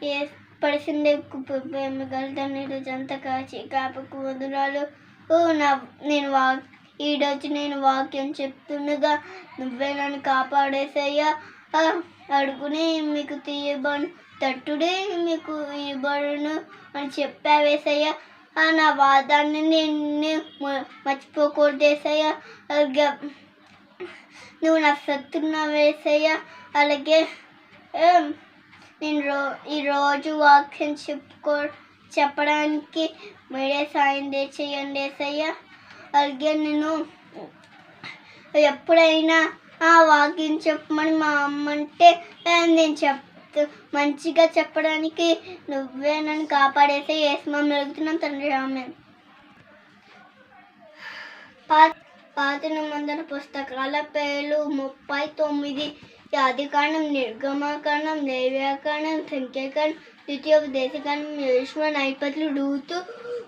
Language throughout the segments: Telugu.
ఏ పరిసిందే ప్రేమగలుగుతాను రోజంతా కాచి కాపకు వదురాలు ఈరోజు నేను వాక్యం చెప్తుండగా నువ్వే నన్ను కాపాడేసయ్యా. అడుగునే మీకు తీయబడు, తట్టుడే మీకు ఇవ్వబడును అని చెప్పావేసయ్యా. నా వాదాన్ని నేను మర్చిపోకూడదేసయ్యా. అలాగే నువ్వు నా శత్రున్నావేసయ్యా. అలాగే నేను ఈరోజు వాక్యం చెప్పడానికి మీరే సాయం చేయండి ఏసయ్యా. అలాగే నేను ఎప్పుడైనా వాక్యం చెప్పమని మా అమ్మ అంటే నేను మంచిగా చెప్పడానికి నువ్వే నన్ను కాపాడేసే యేసునామములో అడుగుతున్నాం తండ్రి, ఆమేన్. పాత నిబంధన పుస్తకాల పేర్లు 39. ఆదికాండం, నిర్గమకాండం, లేవ్యకాండం, సంఖ్యాకాండం, ద్వితీయోపదేశకాండం, యోషువ, న్యాయాధిపతులు, రూతు,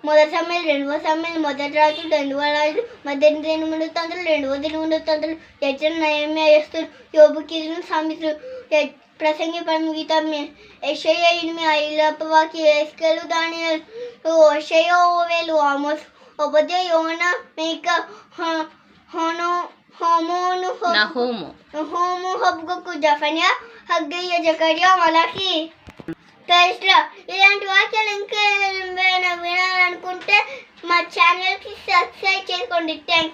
మొదటి సమయాలు, రెండవ సమయాలు, మొదటి రాజులు, రెండవ రాజులు, మొదటి దినవృత్తాంతాలు, రెండవ దినవృత్తాంతాలు, యెజ్రెలు, నెహెమ్యా, ఎస్తేరు, యోబు, కీర్తనలు, సామెతలు, ప్రసంగి, పరమగీతం, యెషయా, ఇర్మీయా, ఇలపవాకి, యెహెజ్కేలు, దానియేలు, హోషేయ, యోవేలు, ఆమోస్, ఓబద్యా, యోనా, మీకా, నహూము, హబక్కూకు, జెఫన్యా, హగ్గయ్య, జకర్యా, మలాకి. ఇలాంటి వాక్యాలు ఇంకా వినాలనుకుంటే మా ఛానల్కి సబ్స్క్రైబ్ చేసుకోండి. థ్యాంక్స్.